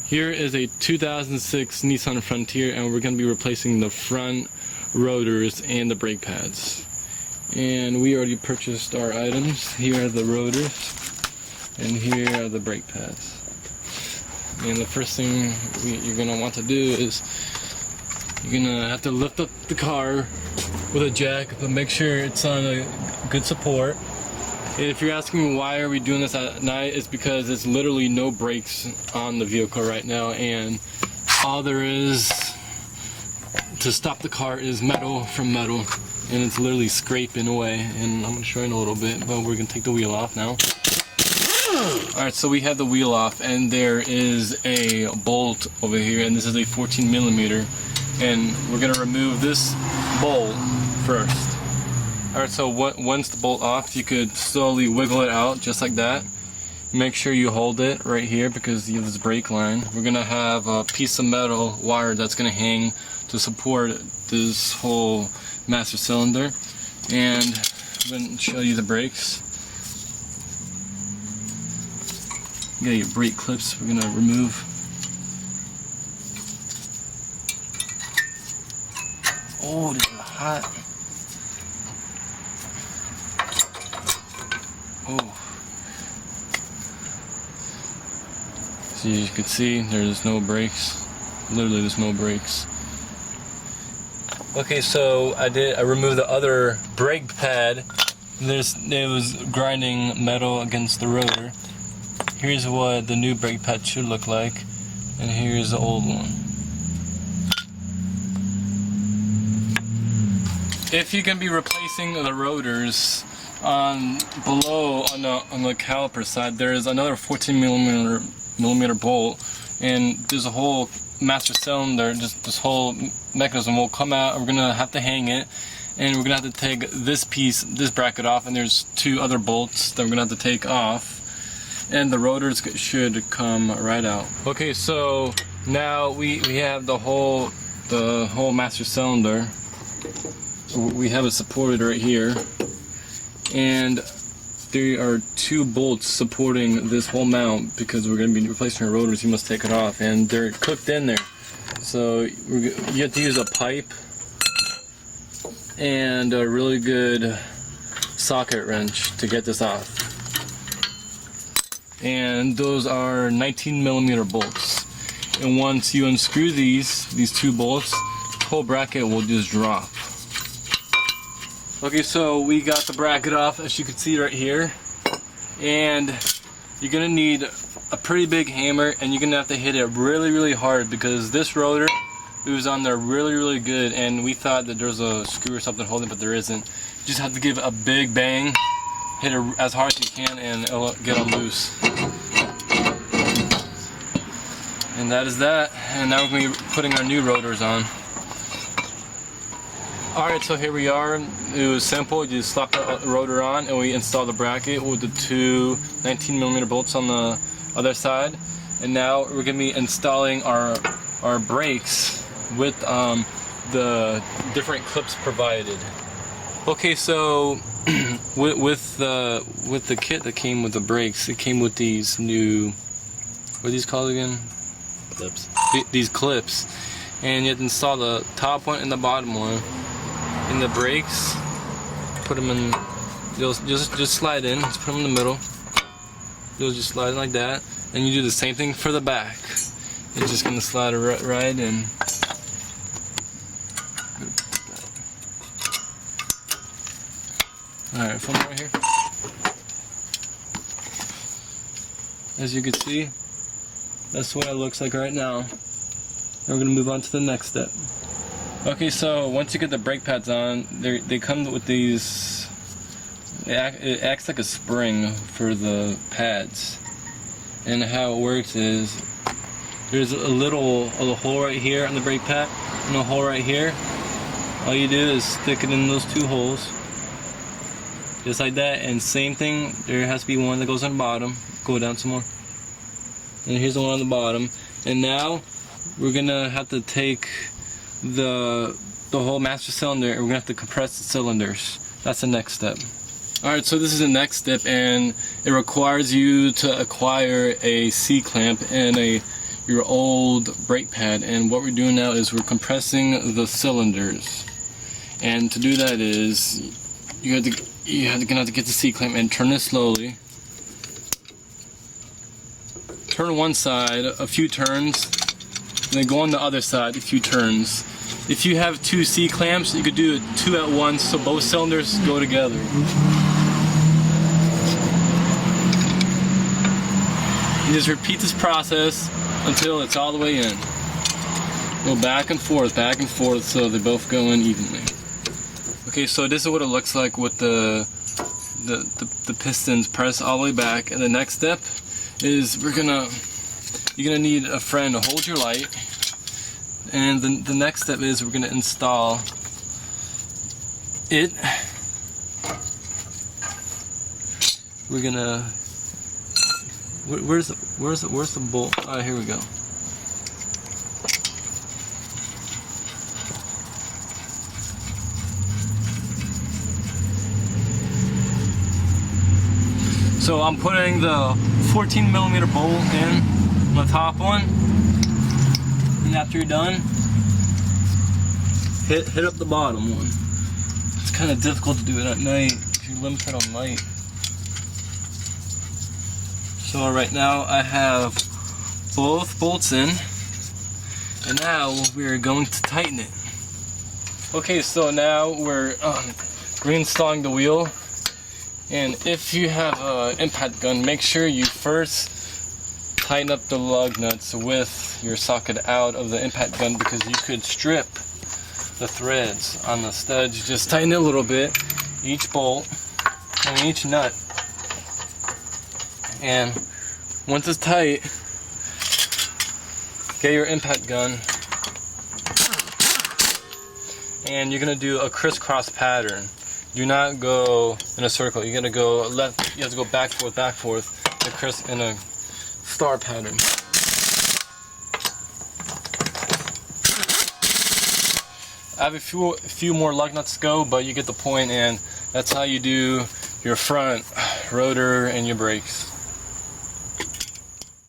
Here is a 2006 Nissan Frontier, and we're going to be replacing the front rotors and the brake pads. And we already purchased our items. Here are the rotors, and here are the brake pads. And the first thing you're going to want to do is you're going to have to lift up the car with a jack, but make sure it's on a good support. And if you're asking why are we doing this at night, it's because it's literally no brakes on the vehicle right now, and all there is to stop the car is metal from metal, and it's literally scraping away. And I'm going to show you in a little bit, but we're going to take the wheel off now. Alright, so we have the wheel off, and there is a bolt over here, and this is a 14mm, and we're going to remove this bolt first. Alright, so once the bolt off, you could slowly wiggle it out just like that. Make sure you hold it right here because you have this brake line. We're going to have a piece of metal wire that's going to hang to support this whole master cylinder. And I'm going to show you the brakes. You got your brake clips we're going to remove. Oh, this is hot. Oh. So you can see there's no brakes. Literally there's no brakes. Okay, so I removed the other brake pad. It was grinding metal against the rotor. Here's what the new brake pad should look like, and here's the old one. If you're gonna be replacing the rotors, below on the caliper side, there is another 14mm bolt, and there's a whole master cylinder. Just this whole mechanism will come out. We're gonna have to hang it, and we're gonna have to take this bracket off, and there's two other bolts that we're gonna have to take off, and the rotors should come right out. Okay, so now we have the whole master cylinder. We have it supported right here, and there are two bolts supporting this whole mount because we're going to be replacing our rotors. You must take it off, and they're cooked in there. So you have to use a pipe and a really good socket wrench to get this off. And those are 19mm bolts. And once you unscrew these two bolts, the whole bracket will just drop. Okay, so we got the bracket off, as you can see right here, and you're gonna need a pretty big hammer, and you're gonna have to hit it really hard because this rotor, it was on there really good, and we thought that there was a screw or something holding it, but there isn't. You just have to give it a big bang, hit it as hard as you can, and it'll get it loose. And that is that. And now we're gonna be putting our new rotors on. Alright, so here we are. It was simple. You just slap the rotor on, and we install the bracket with the two 19mm bolts on the other side. And now we're going to be installing our brakes with the different clips provided. Okay, so with the kit that came with the brakes, it came with these new, what are these called again? Clips. These clips, and you have to install the top one and the bottom one. In the brakes, put them in. Just slide in. Just put them in the middle. You'll just slide in like that, and you do the same thing for the back. You're just gonna slide it right in. All right, film right here. As you can see, that's what it looks like right now. And we're gonna move on to the next step. Okay, so once you get the brake pads on, they come with these, it acts like a spring for the pads. And how it works is, there's a hole right here on the brake pad, and a hole right here. All you do is stick it in those two holes, just like that, and same thing, there has to be one that goes on the bottom, go down some more. And here's the one on the bottom. And now, we're gonna have to take the whole master cylinder, and we're gonna have to compress the cylinders. That's the next step. Alright, so this is the next step, and it requires you to acquire a C-clamp and a your old brake pad. And what we're doing now is we're compressing the cylinders. And to do that is you're gonna have to get the C-clamp and turn it slowly. Turn one side a few turns, and then go on the other side a few turns. If you have two C-clamps, you could do it two at once so both cylinders go together. You just repeat this process until it's all the way in. Go back and forth so they both go in evenly. Okay, so this is what it looks like with the pistons pressed all the way back. And the next step is you're gonna need a friend to hold your light. And the next step is we're gonna install it. We're gonna where's the bolt? Ah, here we go. So I'm putting the 14mm bolt in the top one, and after you're done, hit up the bottom one. It's kind of difficult to do it at night if you're limited on light. So right now I have both bolts in, and now we're going to tighten it. Okay, so now we're reinstalling the wheel. And if you have an impact gun, make sure you first tighten up the lug nuts with your socket out of the impact gun, because you could strip the threads on the studs. Just tighten it a little bit, each bolt and each nut. And once it's tight, get your impact gun, and you're going to do a crisscross pattern. Do not go in a circle. You're gonna go left. You have to go back, forth, in a star pattern. I have a few more lug nuts to go, but you get the point, and that's how you do your front rotor and your brakes.